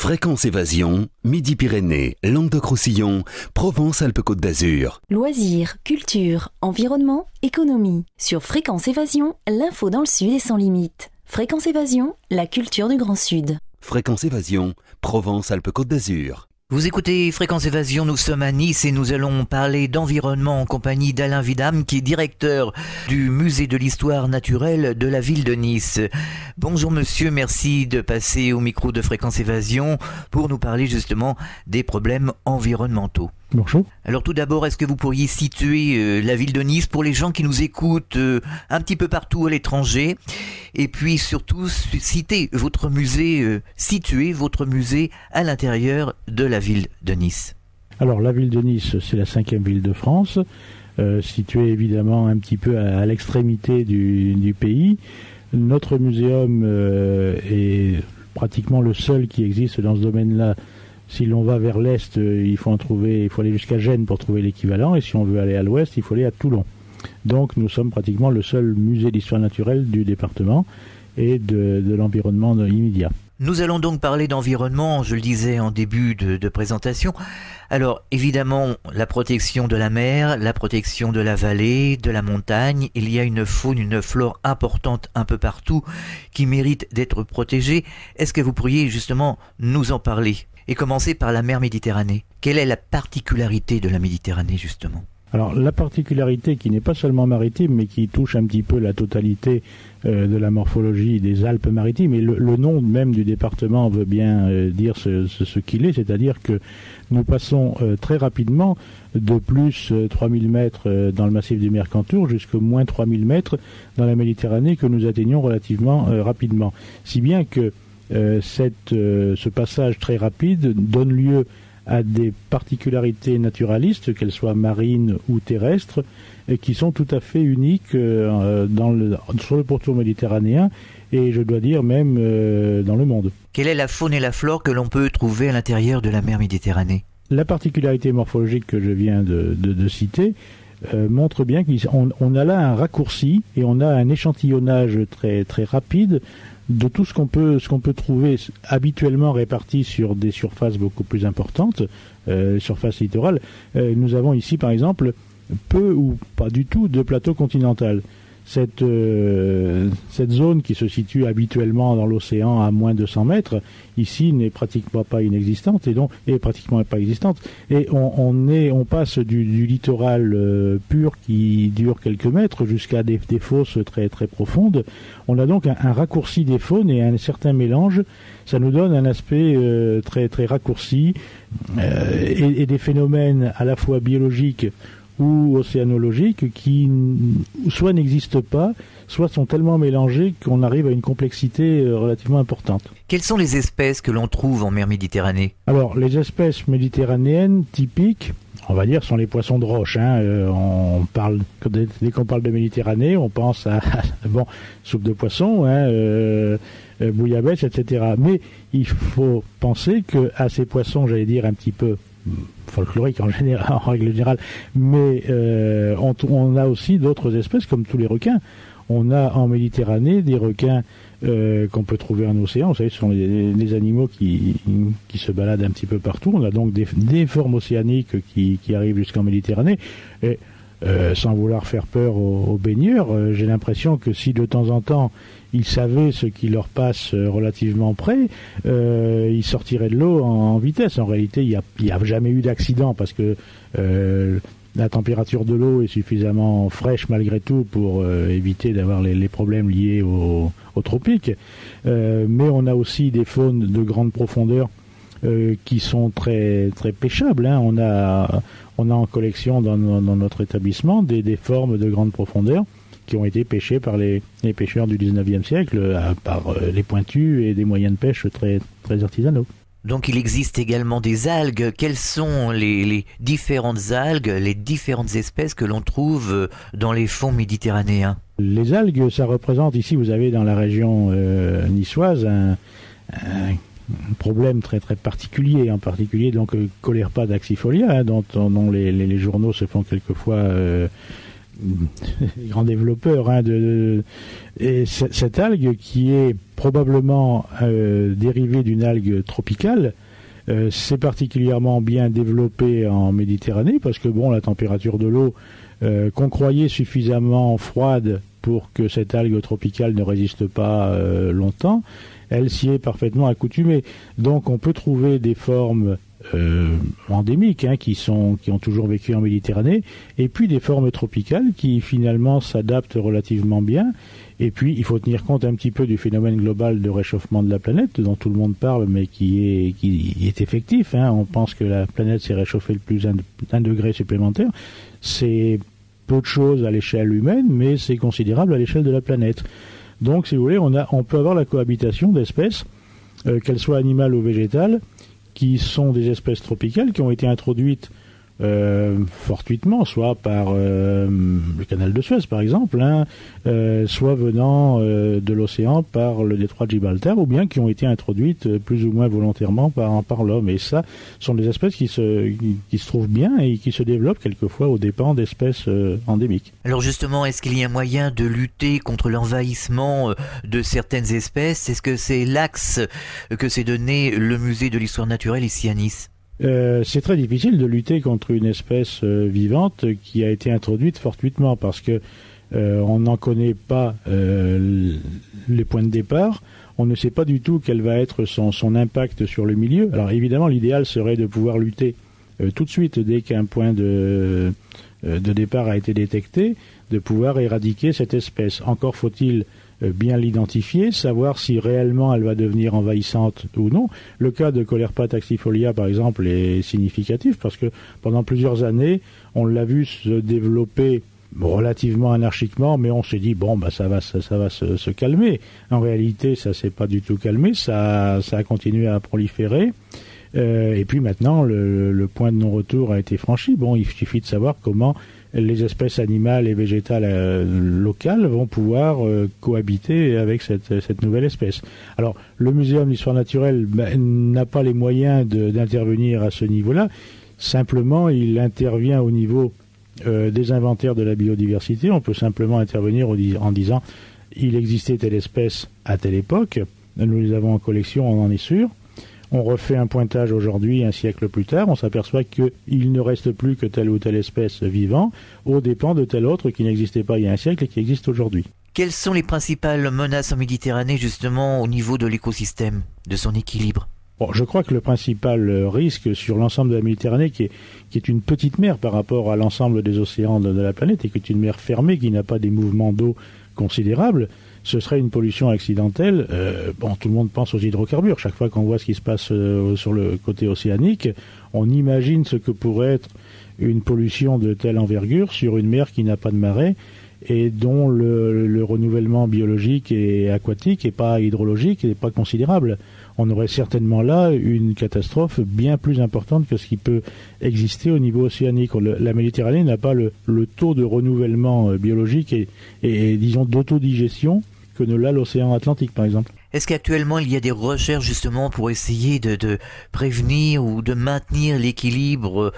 Fréquence Évasion, Midi-Pyrénées, Languedoc-Roussillon, Provence-Alpes-Côte d'Azur. Loisirs, culture, environnement, économie. Sur Fréquence Évasion, l'info dans le Sud est sans limite. Fréquence Évasion, la culture du Grand Sud. Fréquence Évasion, Provence-Alpes-Côte d'Azur. Vous écoutez Fréquence Évasion, nous sommes à Nice et nous allons parler d'environnement en compagnie d'Alain Vidam qui est directeur du musée de l'histoire naturelle de la ville de Nice. Bonjour monsieur, merci de passer au micro de Fréquence Évasion pour nous parler justement des problèmes environnementaux. Bonjour. Alors tout d'abord, est-ce que vous pourriez situer la ville de Nice pour les gens qui nous écoutent un petit peu partout à l'étranger, et puis surtout citer votre musée, situer votre musée à l'intérieur de la ville de Nice. Alors la ville de Nice, c'est la 5e ville de France, située évidemment un petit peu à l'extrémité du pays. Notre muséum est pratiquement le seul qui existe dans ce domaine-là. Si l'on va vers l'est, il faut aller jusqu'à Gênes pour trouver l'équivalent, et si on veut aller à l'ouest, il faut aller à Toulon. Donc nous sommes pratiquement le seul musée d'histoire naturelle du département et de l'environnement immédiat. Nous allons donc parler d'environnement, je le disais en début de présentation. Alors évidemment, la protection de la mer, la protection de la vallée, de la montagne, il y a une faune, une flore importante un peu partout qui mérite d'être protégée. Est-ce que vous pourriez justement nous en parler ? Et commencer par la mer Méditerranée. Quelle est la particularité de la Méditerranée, justement ? Alors, la particularité qui n'est pas seulement maritime, mais qui touche un petit peu la totalité de la morphologie des Alpes-Maritimes, et le nom même du département veut bien dire ce qu'il est, c'est-à-dire que nous passons très rapidement de plus 3000 mètres dans le massif du Mercantour jusqu'au moins 3000 mètres dans la Méditerranée que nous atteignons relativement rapidement. Si bien que ce passage très rapide donne lieu à des particularités naturalistes, qu'elles soient marines ou terrestres, et qui sont tout à fait uniques sur le pourtour méditerranéen, et je dois dire même dans le monde. Quelle est la faune et la flore que l'on peut trouver à l'intérieur de la mer Méditerranée ? La particularité morphologique que je viens de citer montre bien qu'on a là un raccourci et on a un échantillonnage très, très rapide de tout ce qu'on peut trouver habituellement réparti sur des surfaces beaucoup plus importantes, surfaces littorales. Nous avons ici par exemple peu ou pas du tout de plateau continental. Cette zone qui se situe habituellement dans l'océan à moins de 100 mètres, ici n'est pratiquement pas inexistante et on passe du littoral pur qui dure quelques mètres jusqu'à des fosses très très profondes. On a donc un raccourci des faunes et un certain mélange. Ça nous donne un aspect très très raccourci et des phénomènes à la fois biologiques ou océanologiques qui soit n'existent pas, soit sont tellement mélangés qu'on arrive à une complexité relativement importante. Quelles sont les espèces que l'on trouve en mer Méditerranée ? Alors, les espèces méditerranéennes typiques, on va dire, sont les poissons de roche. Dès qu'on parle de Méditerranée, on pense à soupe de poisson, bouillabaisse, etc. Mais il faut penser qu'à ces poissons, j'allais dire un petit peu folklorique en règle générale, mais on a aussi d'autres espèces comme tous les requins. On a en Méditerranée des requins qu'on peut trouver en océan. Vous savez, ce sont les animaux qui se baladent un petit peu partout. On a donc des formes océaniques qui arrivent jusqu'en Méditerranée. Et sans vouloir faire peur aux baigneurs, j'ai l'impression que si de temps en temps ils savaient ce qui leur passe relativement près, ils sortiraient de l'eau en vitesse. En réalité, il n'y a jamais eu d'accident parce que la température de l'eau est suffisamment fraîche malgré tout pour éviter d'avoir les problèmes liés aux tropiques. Mais on a aussi des faunes de grande profondeur qui sont très très pêchables. On a en collection dans notre établissement des formes de grande profondeur qui ont été pêchées par les pêcheurs du 19e siècle par les pointus et des moyens de pêche très très artisanaux. Donc il existe également des algues. Quelles sont les différentes algues, les différentes espèces que l'on trouve dans les fonds méditerranéens ? Les algues, ça représente, ici vous avez dans la région niçoise un problème très très particulier, en particulier donc Caulerpa daxifolia, dont les journaux se font quelquefois grands développeurs. Et cette algue, qui est probablement dérivée d'une algue tropicale, c'est particulièrement bien développé en Méditerranée, parce que la température de l'eau, qu'on croyait suffisamment froide pour que cette algue tropicale ne résiste pas longtemps, elle s'y est parfaitement accoutumée. Donc on peut trouver des formes endémiques qui ont toujours vécu en Méditerranée, et puis des formes tropicales qui finalement s'adaptent relativement bien. Et puis il faut tenir compte un petit peu du phénomène global de réchauffement de la planète dont tout le monde parle, mais qui est effectif. On pense que la planète s'est réchauffée de plus d'un degré supplémentaire. C'est peu de choses à l'échelle humaine, mais c'est considérable à l'échelle de la planète. Donc, si vous voulez, on peut avoir la cohabitation d'espèces, qu'elles soient animales ou végétales, qui sont des espèces tropicales, qui ont été introduites fortuitement, soit par le canal de Suez, par exemple, soit venant de l'océan par le détroit de Gibraltar, ou bien qui ont été introduites plus ou moins volontairement par l'homme. Et ça, sont des espèces qui se trouvent bien et qui se développent quelquefois aux dépens d'espèces endémiques. Alors justement, est-ce qu'il y a moyen de lutter contre l'envahissement de certaines espèces? Est-ce que c'est l'axe que s'est donné le musée de l'histoire naturelle ici à Nice? C'est très difficile de lutter contre une espèce vivante qui a été introduite fortuitement, parce que on n'en connaît pas les points de départ, on ne sait pas du tout quel va être son impact sur le milieu. Alors évidemment, l'idéal serait de pouvoir lutter tout de suite, dès qu'un point de départ a été détecté, de pouvoir éradiquer cette espèce. Encore faut-il bien l'identifier, savoir si réellement elle va devenir envahissante ou non. Le cas de Colerpa taxifolia, par exemple, est significatif, parce que pendant plusieurs années, on l'a vu se développer relativement anarchiquement, mais on s'est dit, ça va se calmer. En réalité, ça s'est pas du tout calmé, ça a continué à proliférer. Et puis maintenant, le point de non-retour a été franchi. Il suffit de savoir comment les espèces animales et végétales locales vont pouvoir cohabiter avec cette nouvelle espèce. Alors, le Muséum d'histoire naturelle n'a pas les moyens d'intervenir à ce niveau-là. Simplement, il intervient au niveau des inventaires de la biodiversité. On peut simplement intervenir en disant il existait telle espèce à telle époque, nous les avons en collection, on en est sûr. On refait un pointage aujourd'hui, un siècle plus tard, on s'aperçoit qu'il ne reste plus que telle ou telle espèce vivant, aux dépens de telle autre qui n'existait pas il y a un siècle et qui existe aujourd'hui. Quelles sont les principales menaces en Méditerranée, justement, au niveau de l'écosystème, de son équilibre? Je crois que le principal risque sur l'ensemble de la Méditerranée, qui est une petite mer par rapport à l'ensemble des océans de la planète, et qui est une mer fermée, qui n'a pas des mouvements d'eau considérables, ce serait une pollution accidentelle. Tout le monde pense aux hydrocarbures. Chaque fois qu'on voit ce qui se passe sur le côté océanique, on imagine ce que pourrait être une pollution de telle envergure sur une mer qui n'a pas de marée et dont le renouvellement biologique et aquatique et pas hydrologique n'est pas considérable. On aurait certainement là une catastrophe bien plus importante que ce qui peut exister au niveau océanique. La Méditerranée n'a pas le taux de renouvellement biologique et disons d'autodigestion que ne l'a l'océan Atlantique, par exemple. Est-ce qu'actuellement il y a des recherches justement pour essayer de prévenir ou de maintenir l'équilibre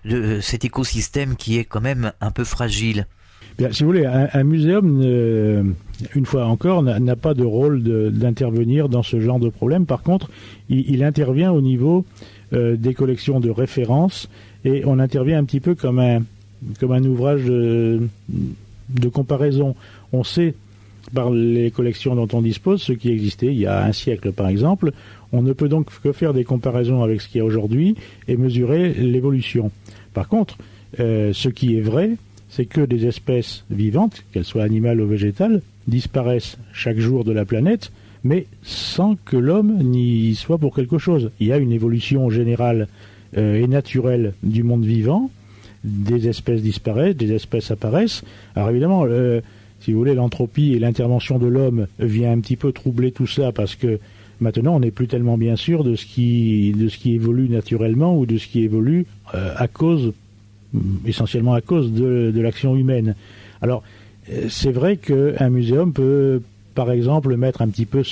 de cet écosystème qui est quand même un peu fragile? Bien, si vous voulez, un muséum, une fois encore, n'a pas de rôle d'intervenir dans ce genre de problème. Par contre, il intervient au niveau des collections de référence, et on intervient un petit peu comme un ouvrage de comparaison. On sait, par les collections dont on dispose, ce qui existait il y a un siècle par exemple. On ne peut donc que faire des comparaisons avec ce qu'il y a aujourd'hui et mesurer l'évolution. Par contre, ce qui est vrai, c'est que des espèces vivantes, qu'elles soient animales ou végétales, disparaissent chaque jour de la planète, mais sans que l'homme n'y soit pour quelque chose. Il y a une évolution générale et naturelle du monde vivant. Des espèces disparaissent, des espèces apparaissent. Alors évidemment, si vous voulez, l'entropie et l'intervention de l'homme vient un petit peu troubler tout ça, parce que maintenant on n'est plus tellement bien sûr de ce qui évolue naturellement ou de ce qui évolue essentiellement à cause de l'action humaine. Alors c'est vrai qu'un muséum peut par exemple mettre un petit peu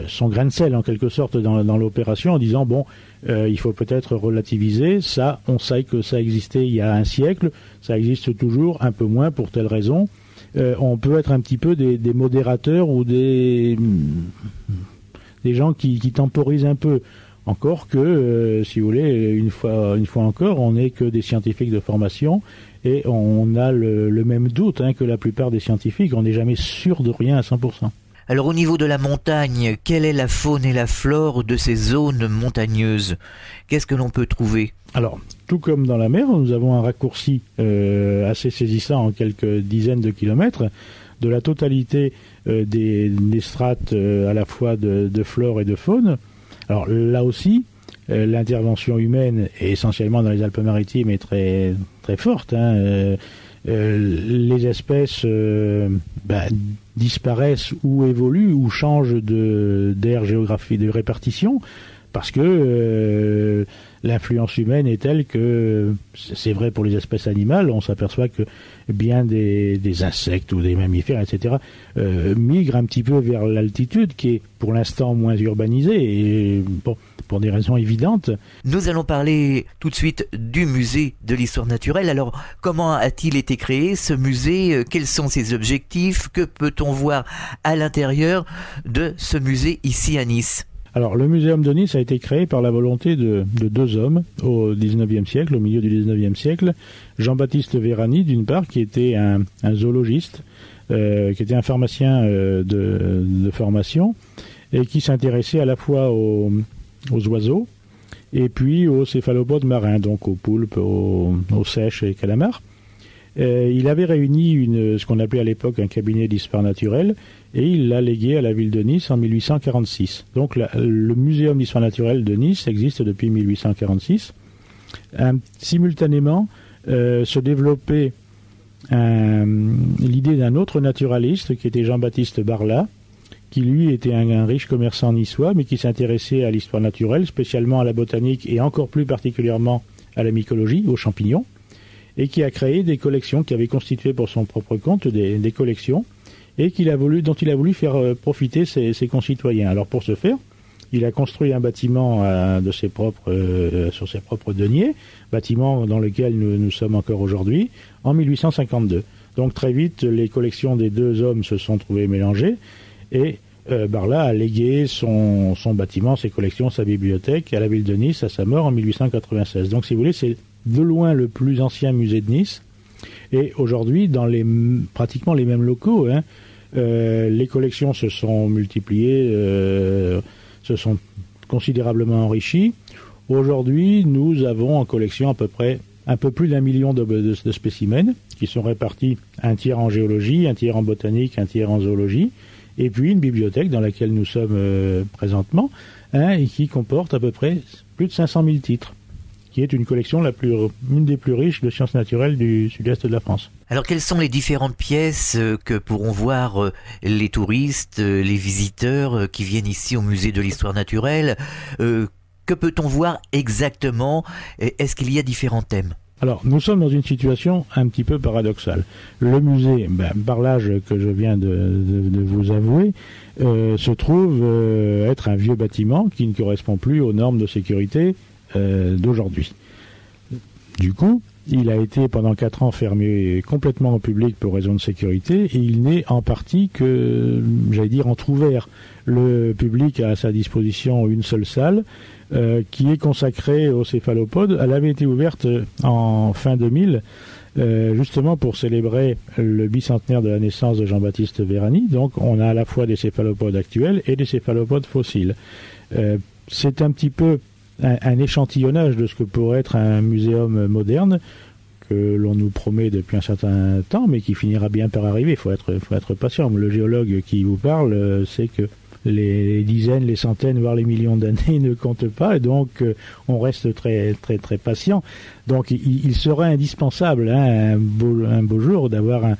son grain de sel en quelque sorte dans l'opération en disant bon, il faut peut-être relativiser ça, on sait que ça existait il y a un siècle, ça existe toujours, un peu moins pour telle raison. On peut être un petit peu des modérateurs ou des gens qui temporisent un peu. Encore que, si vous voulez, une fois encore, on n'est que des scientifiques de formation et on a le même doute que la plupart des scientifiques. On n'est jamais sûr de rien à 100%. Alors au niveau de la montagne, quelle est la faune et la flore de ces zones montagneuses? Qu'est-ce que l'on peut trouver? Alors, tout comme dans la mer, nous avons un raccourci assez saisissant en quelques dizaines de kilomètres de la totalité des strates à la fois de flore et de faune. Alors là aussi, l'intervention humaine, et essentiellement dans les Alpes-Maritimes, est très, très forte. Les espèces disparaissent ou évoluent ou changent d'aire géographique de répartition parce que l'influence humaine est telle que, c'est vrai pour les espèces animales, on s'aperçoit que bien des insectes ou des mammifères, etc., migrent un petit peu vers l'altitude qui est pour l'instant moins urbanisée et bon, pour des raisons évidentes. Nous allons parler tout de suite du musée de l'histoire naturelle. Alors, comment a-t-il été créé ce musée? Quels sont ses objectifs? Que peut-on voir à l'intérieur de ce musée ici à Nice? Alors, le Muséum de Nice a été créé par la volonté de deux hommes au XIXe siècle, au milieu du XIXe siècle. Jean-Baptiste Vérani, d'une part, qui était un zoologiste, qui était un pharmacien de formation, et qui s'intéressait à la fois aux oiseaux et puis aux céphalopodes marins, donc aux poulpes, aux seiches et calamars. Il avait réuni ce qu'on appelait à l'époque un cabinet d'histoire naturelle et il l'a légué à la ville de Nice en 1846. Donc le Muséum d'histoire naturelle de Nice existe depuis 1846. Simultanément se développait l'idée d'un autre naturaliste qui était Jean-Baptiste Barlas, qui lui était un riche commerçant niçois mais qui s'intéressait à l'histoire naturelle, spécialement à la botanique et encore plus particulièrement à la mycologie, aux champignons, et qui a créé des collections, qui avait constitué pour son propre compte des collections, et dont il a voulu faire profiter ses concitoyens. Alors pour ce faire, il a construit un bâtiment sur ses propres deniers, bâtiment dans lequel nous sommes encore aujourd'hui, en 1852. Donc très vite, les collections des deux hommes se sont trouvées mélangées, et Barlas a légué son bâtiment, ses collections, sa bibliothèque à la ville de Nice à sa mort en 1896. Donc si vous voulez, c'est de loin le plus ancien musée de Nice, et aujourd'hui dans pratiquement les mêmes locaux. Les collections se sont multipliées, se sont considérablement enrichies. Aujourd'hui, nous avons en collection à peu près un peu plus d'1 million de spécimens qui sont répartis un tiers en géologie, un tiers en botanique, un tiers en zoologie, et puis une bibliothèque dans laquelle nous sommes présentement, et qui comporte à peu près plus de 500 000 titres, qui est une collection une des plus riches de sciences naturelles du sud-est de la France. Alors quelles sont les différentes pièces que pourront voir les touristes, les visiteurs qui viennent ici au musée de l'histoire naturelle? Que peut-on voir exactement? Est-ce qu'il y a différents thèmes? Alors, nous sommes dans une situation un petit peu paradoxale. Le musée, par l'âge que je viens de vous avouer, se trouve être un vieux bâtiment qui ne correspond plus aux normes de sécurité d'aujourd'hui. Du coup, il a été pendant 4 ans fermé complètement au public pour raison de sécurité et il n'est en partie que, entrouvert. Le public a à sa disposition une seule salle qui est consacrée aux céphalopodes. Elle avait été ouverte en fin 2000 justement pour célébrer le bicentenaire de la naissance de Jean-Baptiste Vérani. Donc on a à la fois des céphalopodes actuels et des céphalopodes fossiles. C'est un petit peu un échantillonnage de ce que pourrait être un muséum moderne que l'on nous promet depuis un certain temps, mais qui finira bien par arriver. Il faut être patient. Le géologue qui vous parle sait que les dizaines, les centaines, voire les millions d'années ne comptent pas, et donc on reste très, très, très patient. Donc il serait indispensable un beau jour d'avoir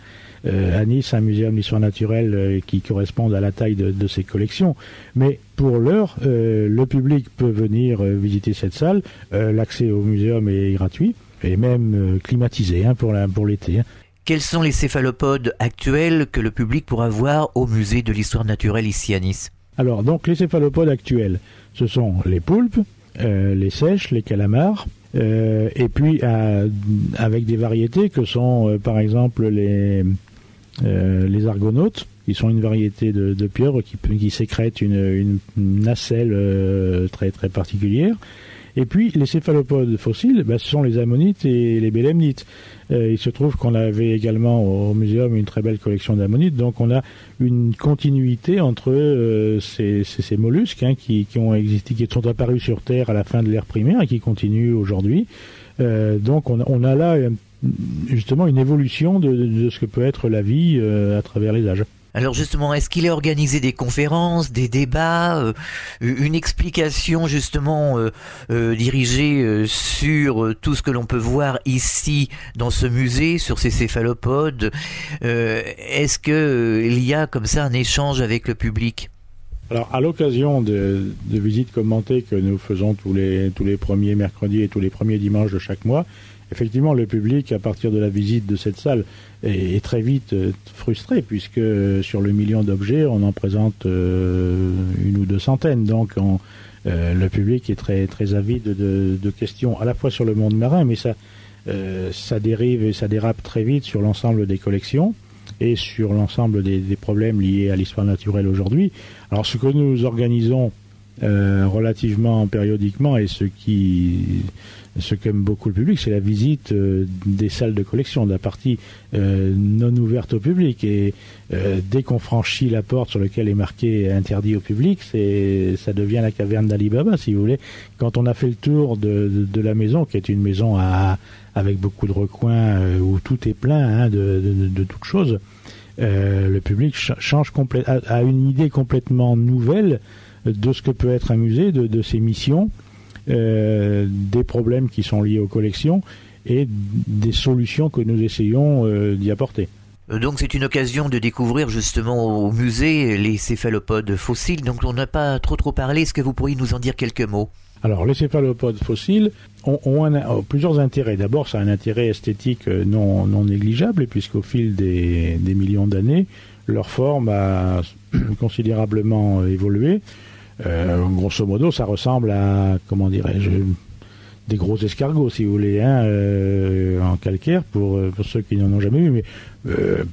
à Nice un muséum d'histoire naturelle qui corresponde à la taille de ses collections. Mais pour l'heure, le public peut venir visiter cette salle. L'accès au muséum est gratuit et même climatisé pour l'été. Quels sont les céphalopodes actuels que le public pourra voir au musée de l'histoire naturelle ici à Nice? Alors, donc, les céphalopodes actuels, ce sont les poulpes, les seiches, les calamars, et puis avec des variétés que sont, par exemple, les argonautes, qui sont une variété de pieuvres qui sécrètent une nacelle très, très particulière. Et puis, les céphalopodes fossiles, ce sont les ammonites et les bélemnites. Il se trouve qu'on avait également au muséum une très belle collection d'ammonites, donc on a une continuité entre ces mollusques qui ont existé, qui sont apparus sur Terre à la fin de l'ère primaire et qui continuent aujourd'hui. Donc on a là justement une évolution de ce que peut être la vie à travers les âges. Alors justement, est-ce qu'il est organisé des conférences, des débats, une explication justement dirigée sur tout ce que l'on peut voir ici dans ce musée, sur ces céphalopodes? Est-ce qu'il y a comme ça un échange avec le public? Alors, à l'occasion de visites commentées que nous faisons tous les premiers mercredis et tous les premiers dimanches de chaque mois, effectivement, le public, à partir de la visite de cette salle, est très vite frustré, puisque sur le million d'objets, on en présente une ou deux centaines. Donc, le public est très, très avide de questions, à la fois sur le monde marin, mais ça dérive et ça dérape très vite sur l'ensemble des collections et sur l'ensemble des problèmes liés à l'histoire naturelle aujourd'hui. Alors, ce que nous organisons relativement périodiquement et ce qu'aime beaucoup le public, c'est la visite des salles de collection, de la partie non ouverte au public. Et dès qu'on franchit la porte sur laquelle est marqué interdit au public, ça devient la caverne d'Ali Baba, si vous voulez. Quand on a fait le tour de la maison, qui est une maison avec beaucoup de recoins où tout est plein de toutes choses, le public change a une idée complètement nouvelle de ce que peut être un musée, de ses missions, des problèmes qui sont liés aux collections et des solutions que nous essayons d'y apporter. Donc c'est une occasion de découvrir justement au musée les céphalopodes fossiles. Donc on n'a pas trop parlé, est-ce que vous pourriez nous en dire quelques mots? Alors les céphalopodes fossiles ont plusieurs intérêts. D'abord, ça a un intérêt esthétique non négligeable, puisqu'au fil des millions d'années, leur forme a considérablement évolué. Grosso modo, ça ressemble à, comment dirais-je, des gros escargots, si vous voulez, en calcaire, pour ceux qui n'en ont jamais vu, mais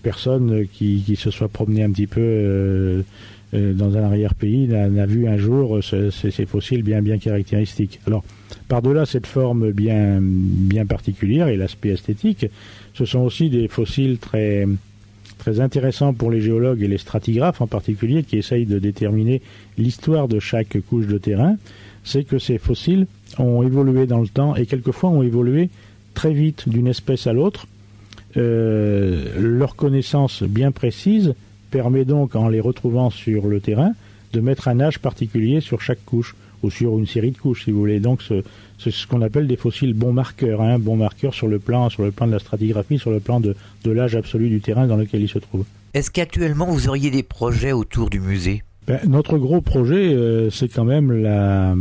personne qui se soit promené un petit peu dans un arrière-pays n'a vu un jour ces fossiles bien caractéristiques. Alors, par-delà cette forme bien particulière et l'aspect esthétique, ce sont aussi des fossiles très intéressants pour les géologues et les stratigraphes en particulier, qui essayent de déterminer l'histoire de chaque couche de terrain. C'est que ces fossiles ont évolué dans le temps et quelquefois ont évolué très vite d'une espèce à l'autre. Leur connaissance bien précise permet donc, en les retrouvant sur le terrain, de mettre un âge particulier sur chaque couche ou sur une série de couches, si vous voulez. Donc c'est ce qu'on appelle des fossiles bons marqueurs, bons marqueurs sur le plan de la stratigraphie, sur le plan de l'âge absolu du terrain dans lequel ils se trouvent. Est-ce qu'actuellement vous auriez des projets autour du musée? Notre gros projet, c'est quand même la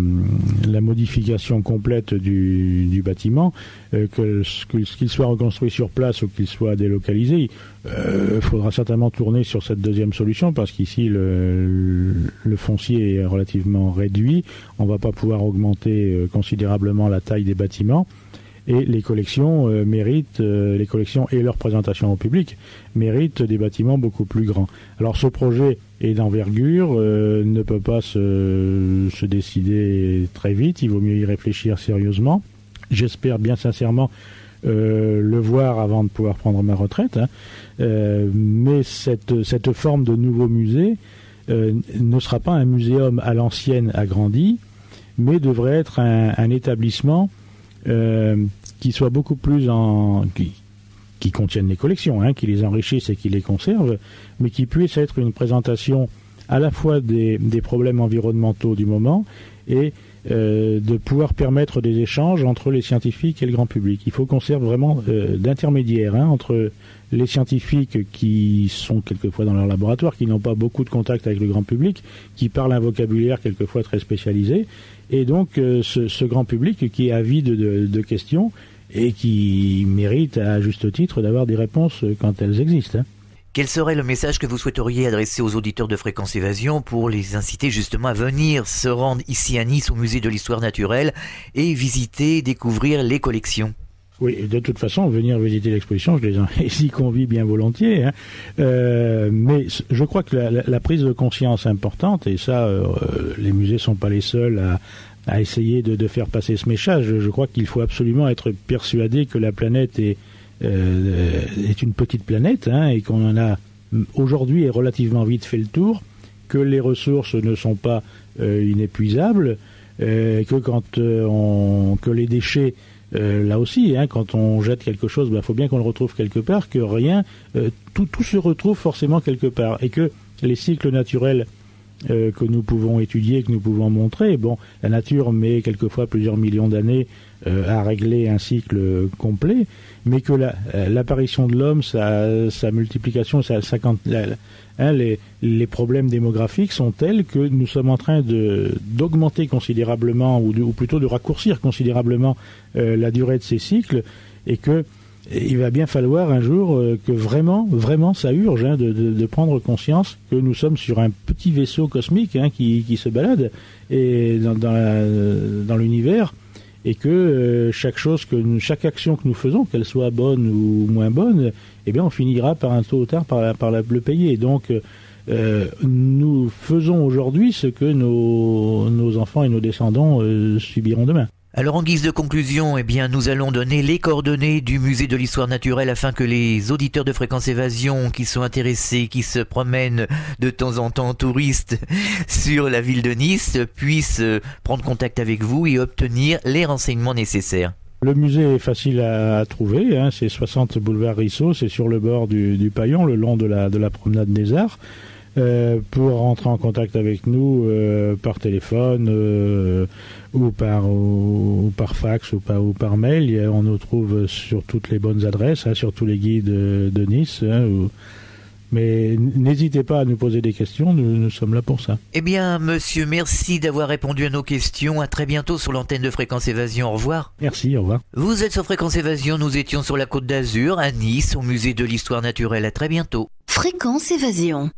modification complète du bâtiment, qu'il soit reconstruit sur place ou qu'il soit délocalisé. Il faudra certainement tourner sur cette deuxième solution, parce qu'ici le foncier est relativement réduit. On ne va pas pouvoir augmenter considérablement la taille des bâtiments. Et les collections les collections et leur présentation au public méritent des bâtiments beaucoup plus grands. Alors ce projet est d'envergure, ne peut pas se décider très vite, il vaut mieux y réfléchir sérieusement. J'espère bien sincèrement le voir avant de pouvoir prendre ma retraite, mais cette forme de nouveau musée ne sera pas un muséum à l'ancienne agrandi, mais devrait être un établissement qui soit beaucoup plus qui contienne les collections, qui les enrichisse et qui les conserve, mais qui puisse être une présentation à la fois des problèmes environnementaux du moment et de pouvoir permettre des échanges entre les scientifiques et le grand public. Il faut qu'on serve vraiment d'intermédiaire entre les scientifiques qui sont quelquefois dans leur laboratoire, qui n'ont pas beaucoup de contact avec le grand public, qui parlent un vocabulaire quelquefois très spécialisé, et donc ce grand public qui est avide de questions et qui mérite à juste titre d'avoir des réponses quand elles existent. Quel serait le message que vous souhaiteriez adresser aux auditeurs de Fréquence Évasion pour les inciter justement à venir se rendre ici à Nice au musée de l'histoire naturelle et visiter, découvrir les collections? Oui, de toute façon, venir visiter l'exposition, je les y convie bien volontiers. Mais je crois que la prise de conscience importante, et ça, les musées sont pas les seuls à essayer de faire passer ce message. Je crois qu'il faut absolument être persuadé que la planète est une petite planète, et qu'on en a aujourd'hui et relativement vite fait le tour, que les ressources ne sont pas inépuisables, que que les déchets là aussi, quand on jette quelque chose, faut bien qu'on le retrouve quelque part, que rien, tout se retrouve forcément quelque part, et que les cycles naturels que nous pouvons étudier, que nous pouvons montrer, la nature met quelquefois plusieurs millions d'années à régler un cycle complet, mais que l'apparition de l'homme, sa multiplication, les problèmes démographiques sont tels que nous sommes en train d'augmenter considérablement, ou plutôt de raccourcir considérablement la durée de ces cycles, et que il va bien falloir un jour que vraiment ça urge de prendre conscience que nous sommes sur un petit vaisseau cosmique qui se balade et dans l'univers, et que chaque action que nous faisons, qu'elle soit bonne ou moins bonne, on finira par un tôt ou tard par le payer. Donc nous faisons aujourd'hui ce que nos enfants et nos descendants subiront demain. Alors en guise de conclusion, nous allons donner les coordonnées du musée de l'histoire naturelle afin que les auditeurs de Fréquence Évasion qui sont intéressés, qui se promènent de temps en temps touristes sur la ville de Nice, puissent prendre contact avec vous et obtenir les renseignements nécessaires. Le musée est facile à trouver, c'est 60 boulevard Rissot, c'est sur le bord du Paillon, le long de la promenade des Arts. Pour rentrer en contact avec nous par téléphone ou par fax ou par mail, on nous trouve sur toutes les bonnes adresses, sur tous les guides de Nice. Mais n'hésitez pas à nous poser des questions, nous sommes là pour ça. Monsieur, merci d'avoir répondu à nos questions. À très bientôt sur l'antenne de Fréquence Évasion. Au revoir. Merci, au revoir. Vous êtes sur Fréquence Évasion, nous étions sur la Côte d'Azur, à Nice, au musée de l'histoire naturelle. À très bientôt. Fréquence Évasion.